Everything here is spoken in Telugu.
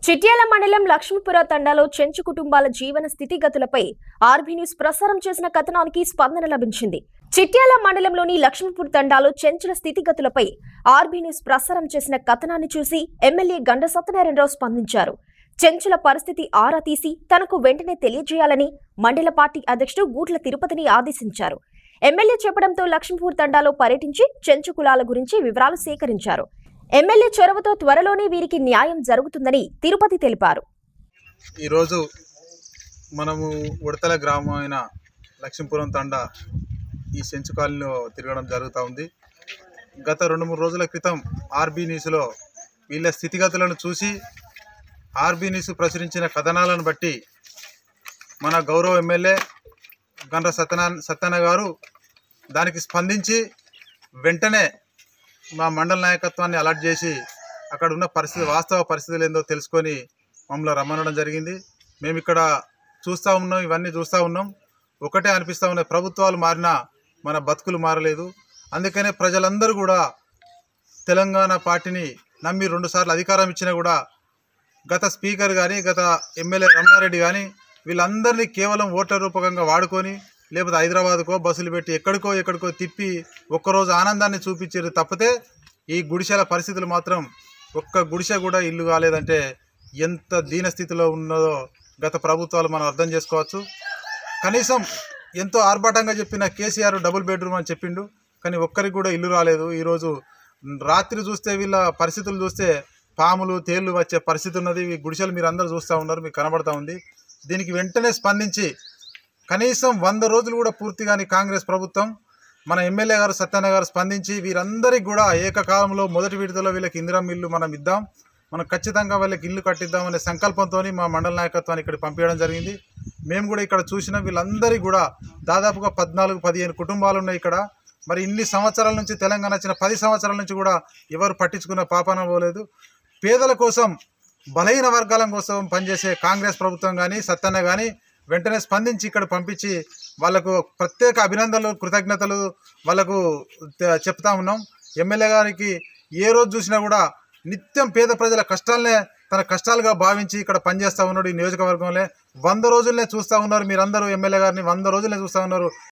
చిట్యాల మండలం లక్ష్మీపుర తండాలో చెంచు కుటుంబాల జీవన స్థితిగతులపై ఆర్బీ న్యూస్ ప్రసారం చేసిన కథనానికి స్పందన లభించింది. చిట్యాల మండలంలోని లక్ష్మీపూర్ తండాలో చెంచుల స్థితిగతులపై ఆర్బీ న్యూస్ ప్రసారం చేసిన కథనాన్ని చూసి ఎమ్మెల్యే గండ సత్యనారాయణరావు స్పందించారు. చెంచుల పరిస్థితి ఆరా తీసి తనకు వెంటనే తెలియజేయాలని మండల పార్టీ అధ్యక్షుడు గూట్ల తిరుపతిని ఆదేశించారు. ఎమ్మెల్యే చెప్పడంతో లక్ష్మీపూర్ తండాలో పర్యటించి చెంచు కులాల గురించి వివరాలు సేకరించారు. ఎమ్మెల్యే చొరవతో త్వరలోనే వీరికి న్యాయం జరుగుతుందని తిరుపతి తెలిపారు. ఈరోజు మనము ఉడతల గ్రామమైన లక్ష్మీపురం తండా ఈ సెంచు కాలనీలో తిరగడం జరుగుతూ ఉంది. గత 2-3 రోజుల క్రితం ఆర్బీ న్యూస్లో వీళ్ళ స్థితిగతులను చూసి ఆర్బీ న్యూస్ ప్రచురించిన కథనాలను బట్టి మన గౌరవ ఎమ్మెల్యే గండ్ర సత్యనారాయణ గారు దానికి స్పందించి వెంటనే మా మండల నాయకత్వాన్ని అలర్ట్ చేసి అక్కడ ఉన్న పరిస్థితి వాస్తవ పరిస్థితులు ఏందో తెలుసుకొని మమ్మల్ని రమ్మనడం జరిగింది. మేము ఇక్కడ చూస్తూ ఉన్నాం, ఇవన్నీ చూస్తూ ఉన్నాం. ఒకటే అనిపిస్తూ ఉన్నాయి, ప్రభుత్వాలు మారినా మన బతుకులు మారలేదు. అందుకనే ప్రజలందరూ కూడా తెలంగాణ పార్టీని నమ్మి 2 సార్లు అధికారం ఇచ్చినా కూడా గత స్పీకర్ కానీ గత ఎమ్మెల్యే రమణారెడ్డి కానీ వీళ్ళందరినీ కేవలం ఓట్ల రూపకంగా వాడుకొని లేకపోతే హైదరాబాద్కో బస్సులు పెట్టి ఎక్కడికో తిప్పి ఒక్కరోజు ఆనందాన్ని చూపించారు తప్పితే ఈ గుడిసెల పరిస్థితులు మాత్రం ఒక్క గుడిసె కూడా ఇల్లు కాలేదంటే ఎంత దీనస్థితిలో ఉన్నదో గత ప్రభుత్వాలు మనం అర్థం చేసుకోవచ్చు. కనీసం ఎంతో ఆర్భాటంగా చెప్పిన కేసీఆర్ డబుల్ బెడ్రూమ్ అని చెప్పిండు, కానీ ఒక్కరికి కూడా ఇల్లు రాలేదు. ఈరోజు రాత్రి చూస్తే వీళ్ళ పరిస్థితులు చూస్తే పాములు తేళ్లు వచ్చే పరిస్థితి ఉన్నది. ఈ గుడిసెలు మీరు అందరూ చూస్తూ ఉన్నారు, మీకు కనబడతా ఉంది. దీనికి వెంటనే స్పందించి కనీసం 100 రోజులు కూడా పూర్తిగాని కాంగ్రెస్ ప్రభుత్వం మన ఎమ్మెల్యే గారు సత్యనారాయణ గారు స్పందించి వీరందరికీ కూడా ఏకకాలంలో మొదటి విడతలో వీళ్ళకి ఇందిరమ్మ ఇల్లు మనం ఇద్దాం, మనం ఖచ్చితంగా వాళ్ళకి ఇల్లు కట్టిద్దామనే సంకల్పంతో మా మండల నాయకత్వాన్ని ఇక్కడ పంపించడం జరిగింది. మేము కూడా ఇక్కడ చూసినాం, వీళ్ళందరికీ కూడా దాదాపుగా 14-15 కుటుంబాలు ఉన్నాయి ఇక్కడ. మరి ఇన్ని సంవత్సరాల నుంచి తెలంగాణ వచ్చిన 10 సంవత్సరాల నుంచి కూడా ఎవరు పట్టించుకున్న పాపాన పోలేదు. పేదల కోసం బలహీన వర్గాల కోసం పనిచేసే కాంగ్రెస్ ప్రభుత్వం కానీ సత్యన్న కానీ వెంటనే స్పందించి ఇక్కడ పంపించి వాళ్ళకు ప్రత్యేక అభినందనలు కృతజ్ఞతలు వాళ్ళకు చెప్తా ఉన్నాం. ఎమ్మెల్యే గారికి ఏ రోజు చూసినా కూడా నిత్యం పేద ప్రజల కష్టాలనే తన కష్టాలుగా భావించి ఇక్కడ పనిచేస్తూ ఉన్నాడు. ఈ నియోజకవర్గంలో 100 రోజులనే చూస్తూ ఉన్నారు. మీరందరూ ఎమ్మెల్యే గారిని 100 రోజులనే చూస్తూ ఉన్నారు.